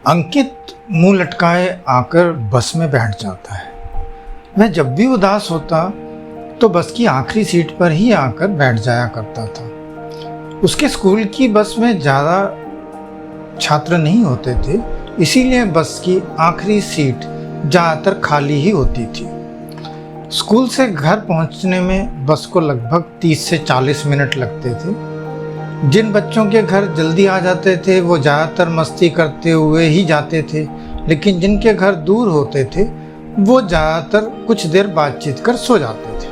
अंकित मुंह लटकाए आकर बस में बैठ जाता है। वह जब भी उदास होता तो बस की आखिरी सीट पर ही आकर बैठ जाया करता था। उसके स्कूल की बस में ज़्यादा छात्र नहीं होते थे, इसीलिए बस की आखिरी सीट ज़्यादातर खाली ही होती थी। स्कूल से घर पहुंचने में बस को लगभग 30 से 40 मिनट लगते थे। जिन बच्चों के घर जल्दी आ जाते थे वो ज़्यादातर मस्ती करते हुए ही जाते थे, लेकिन जिनके घर दूर होते थे वो ज़्यादातर कुछ देर बातचीत कर सो जाते थे।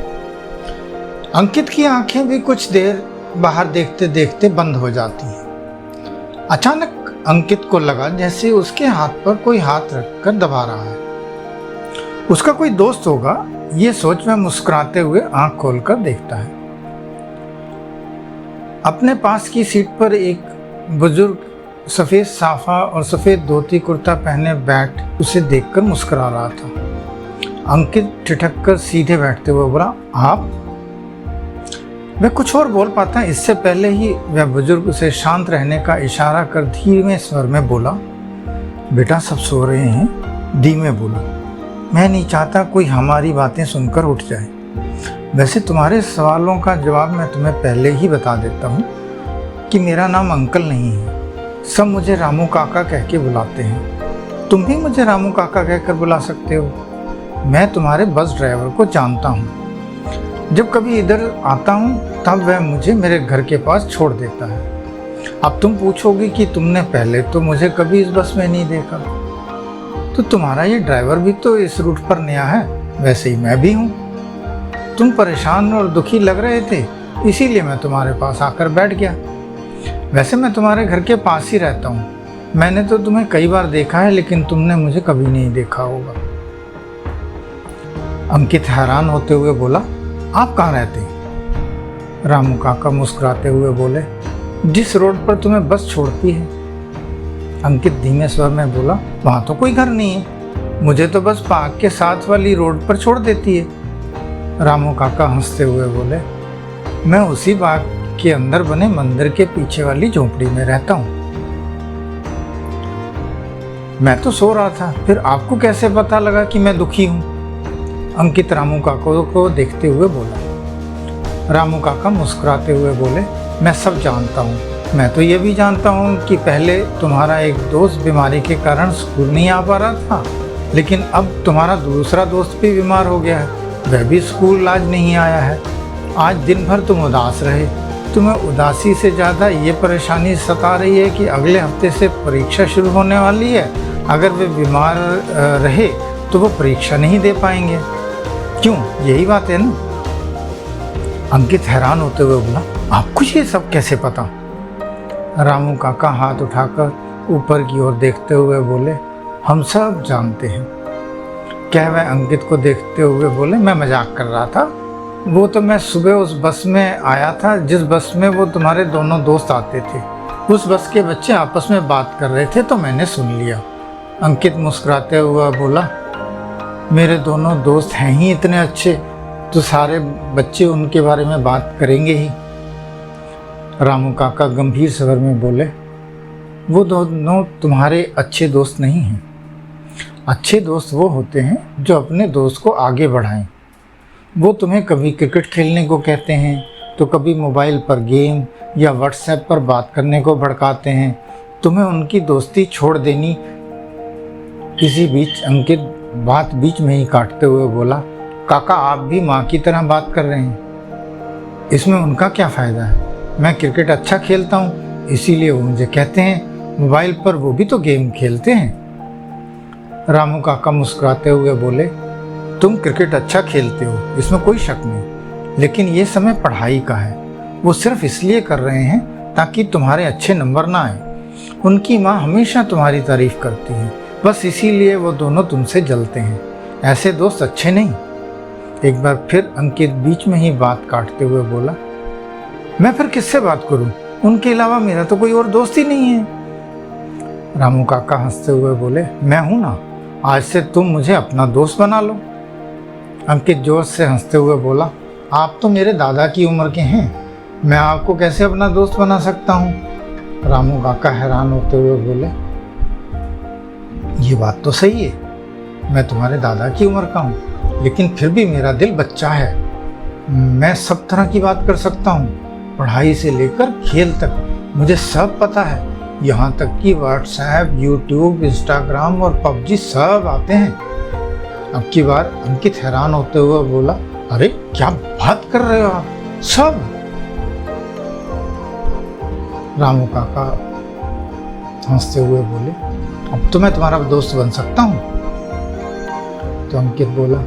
अंकित की आंखें भी कुछ देर बाहर देखते देखते बंद हो जाती हैं। अचानक अंकित को लगा जैसे उसके हाथ पर कोई हाथ रखकर दबा रहा है। उसका कोई दोस्त होगा, ये सोच वह मुस्कुराते हुए आंख खोलकर देखता है। अपने पास की सीट पर एक बुजुर्ग सफ़ेद साफा और सफ़ेद धोती कुर्ता पहने बैठ उसे देखकर मुस्कुरा रहा था। अंकित ठिठक कर सीधे बैठते हुए बोला, आप? वह कुछ और बोल पाता इससे पहले ही वह बुजुर्ग उसे शांत रहने का इशारा कर धीमे स्वर में बोला, बेटा सब सो रहे हैं, धीमे बोलो, मैं नहीं चाहता कोई हमारी बातें सुनकर उठ जाए। वैसे तुम्हारे सवालों का जवाब मैं तुम्हें पहले ही बता देता हूँ कि मेरा नाम अंकल नहीं है, सब मुझे रामू काका कह के बुलाते हैं। तुम भी मुझे रामू काका कहकर बुला सकते हो। मैं तुम्हारे बस ड्राइवर को जानता हूँ। जब कभी इधर आता हूँ तब वह मुझे मेरे घर के पास छोड़ देता है। अब तुम पूछोगे कि तुमने पहले तो मुझे कभी इस बस में नहीं देखा, तो तुम्हारा ये ड्राइवर भी तो इस रूट पर नया है, वैसे ही मैं भी हूँ। तुम परेशान और दुखी लग रहे थे, इसीलिए मैं तुम्हारे पास आकर बैठ गया। वैसे मैं तुम्हारे घर के पास ही रहता हूँ। मैंने तो तुम्हें कई बार देखा है, लेकिन तुमने मुझे कभी नहीं देखा होगा। अंकित हैरान होते हुए बोला, आप कहाँ रहते हैं? रामू काका मुस्कुराते हुए बोले, जिस रोड पर तुम्हें बस छोड़ती है। अंकित धीमे स्वर में बोला, वहाँ तो कोई घर नहीं है, मुझे तो बस पार्क के साथ वाली रोड पर छोड़ देती है। रामू काका हंसते हुए बोले, मैं उसी बाग के अंदर बने मंदिर के पीछे वाली झोपड़ी में रहता हूँ। मैं तो सो रहा था, फिर आपको कैसे पता लगा कि मैं दुखी हूँ? अंकित रामू काका को देखते हुए बोला। रामू काका मुस्कुराते हुए बोले, मैं सब जानता हूँ। मैं तो ये भी जानता हूँ कि पहले तुम्हारा एक दोस्त बीमारी के कारण स्कूल नहीं आ पा रहा था, लेकिन अब तुम्हारा दूसरा दोस्त भी बीमार हो गया है, वह भी स्कूल आज नहीं आया है। आज दिन भर तुम उदास रहे। तुम्हें उदासी से ज़्यादा ये परेशानी सता रही है कि अगले हफ्ते से परीक्षा शुरू होने वाली है। अगर वे बीमार रहे तो वो परीक्षा नहीं दे पाएंगे। क्यों, यही बात है ना? अंकित हैरान होते हुए बोला, आपको ये सब कैसे पता? रामू काका हाथ उठाकर ऊपर की ओर देखते हुए बोले, हम सब जानते हैं। क्या वह अंकित को देखते हुए बोले, मैं मजाक कर रहा था। वो तो मैं सुबह उस बस में आया था जिस बस में वो तुम्हारे दोनों दोस्त आते थे। उस बस के बच्चे आपस में बात कर रहे थे तो मैंने सुन लिया। अंकित मुस्कुराते हुआ बोला, मेरे दोनों दोस्त हैं ही इतने अच्छे, तो सारे बच्चे उनके बारे में बात करेंगे ही। रामू काका गंभीर स्वर में बोले, वो दोनों तुम्हारे अच्छे दोस्त नहीं हैं। अच्छे दोस्त वो होते हैं जो अपने दोस्त को आगे बढ़ाएं। वो तुम्हें कभी क्रिकेट खेलने को कहते हैं, तो कभी मोबाइल पर गेम या व्हाट्सएप पर बात करने को भड़काते हैं। तुम्हें उनकी दोस्ती छोड़ देनी। इसी बीच अंकित बात बीच में ही काटते हुए बोला, काका आप भी माँ की तरह बात कर रहे हैं, इसमें उनका क्या फ़ायदा है? मैं क्रिकेट अच्छा खेलता हूँ, इसीलिए वो मुझे कहते हैं। मोबाइल पर वो भी तो गेम खेलते हैं। रामू काका मुस्कुराते हुए बोले, तुम क्रिकेट अच्छा खेलते हो, इसमें कोई शक नहीं, लेकिन ये समय पढ़ाई का है। वो सिर्फ इसलिए कर रहे हैं ताकि तुम्हारे अच्छे नंबर ना आए। उनकी माँ हमेशा तुम्हारी तारीफ करती है, बस इसीलिए वो दोनों तुमसे जलते हैं। ऐसे दोस्त अच्छे नहीं। एक बार फिर अंकित बीच में ही बात काटते हुए बोला, मैं फिर किससे बात करूं? उनके अलावा मेरा तो कोई और दोस्त ही नहीं है। रामू काका हंसते हुए बोले, मैं हूं ना, आज से तुम मुझे अपना दोस्त बना लो। अंकित जोश से हंसते हुए बोला, आप तो मेरे दादा की उम्र के हैं, मैं आपको कैसे अपना दोस्त बना सकता हूँ? रामू काका हैरान होते हुए बोले, ये बात तो सही है, मैं तुम्हारे दादा की उम्र का हूँ, लेकिन फिर भी मेरा दिल बच्चा है। मैं सब तरह की बात कर सकता हूँ, पढ़ाई से लेकर खेल तक मुझे सब पता है। यहाँ तक कि व्हाट्सएप, यूट्यूब, इंस्टाग्राम और पबजी सब आते हैं। अब की बार अंकित हैरान होते हुए बोला, अरे क्या बात कर रहे हो आप, सब? रामू काका हंसते हुए बोले, अब तो मैं तुम्हारा दोस्त बन सकता हूँ। तो अंकित बोला,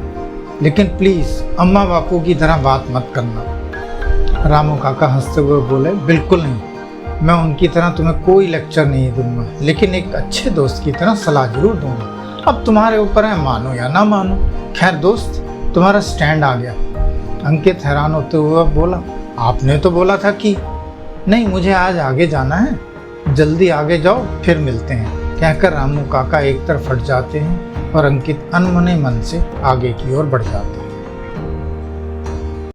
लेकिन प्लीज अम्मा बापू की तरह बात मत करना। रामू काका हंसते हुए बोले, बिल्कुल नहीं, मैं उनकी तरह तुम्हें कोई लेक्चर नहीं दूंगा, लेकिन एक अच्छे दोस्त की तरह सलाह जरूर दूंगा। अब तुम्हारे ऊपर है, मानो या ना मानो। खैर दोस्त, तुम्हारा स्टैंड आ गया। अंकित हैरान होते हुए बोला, आपने तो बोला था कि नहीं, मुझे आज आगे जाना है, जल्दी आगे जाओ, फिर मिलते हैं। कहकर रामू काका एक तरफ हट जाते हैं और अंकित अनमने मन से आगे की ओर बढ़ जाते हैं।